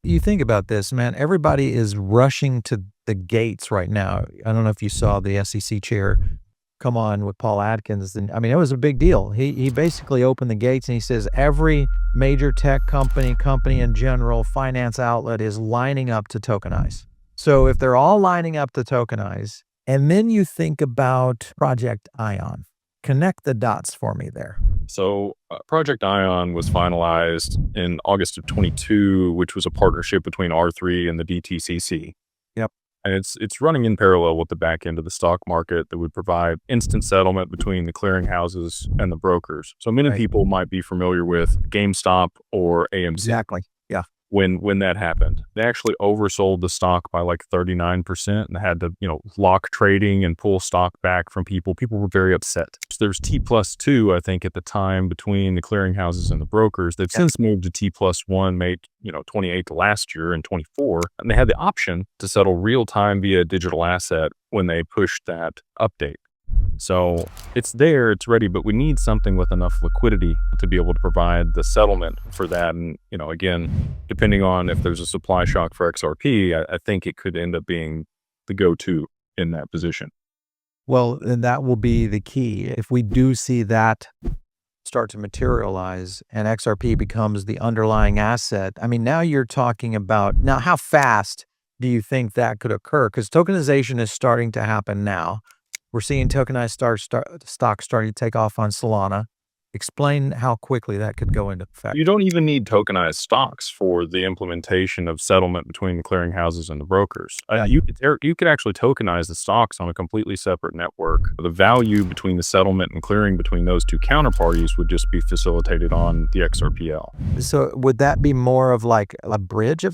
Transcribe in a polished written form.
You think about this, man, everybody is rushing to the gates right now. I don't know if you saw the SEC chair come on with Paul Atkins, and I mean, it was a big deal. He basically opened the gates and he says every major tech company in general, finance outlet is lining up to tokenize. So if they're all lining up to tokenize, and then you think about Project Ion, connect the dots for me there. So Project Ion was finalized in August of 22, which was a partnership between R3 and the DTCC. Yep. And it's running in parallel with the back end of the stock market that would provide instant settlement between the clearinghouses and the brokers. So many people might be familiar with GameStop or AMC. Exactly. Yeah. When that happened, they actually oversold the stock by like 39% and had to, lock trading and pull stock back from people. People were very upset. So there's T+2, I think, at the time between the clearinghouses and the brokers. They've since moved to T+1, made, 28 last year and 24. And they had the option to settle real time via digital asset when they pushed that update. So it's there, it's ready, but we need something with enough liquidity to be able to provide the settlement for that. And, again, depending on if there's a supply shock for XRP, I think it could end up being the go-to in that position. Well, and that will be the key. If we do see that start to materialize and XRP becomes the underlying asset, I mean, now you're talking about, now how fast do you think that could occur? Because tokenization is starting to happen now. We're seeing tokenized stocks starting to take off on Solana. Explain how quickly that could go into effect. You don't even need tokenized stocks for the implementation of settlement between the clearinghouses and the brokers. You could actually tokenize the stocks on a completely separate network. The value between the settlement and clearing between those two counterparties would just be facilitated on the XRPL. So would that be more of like a bridge of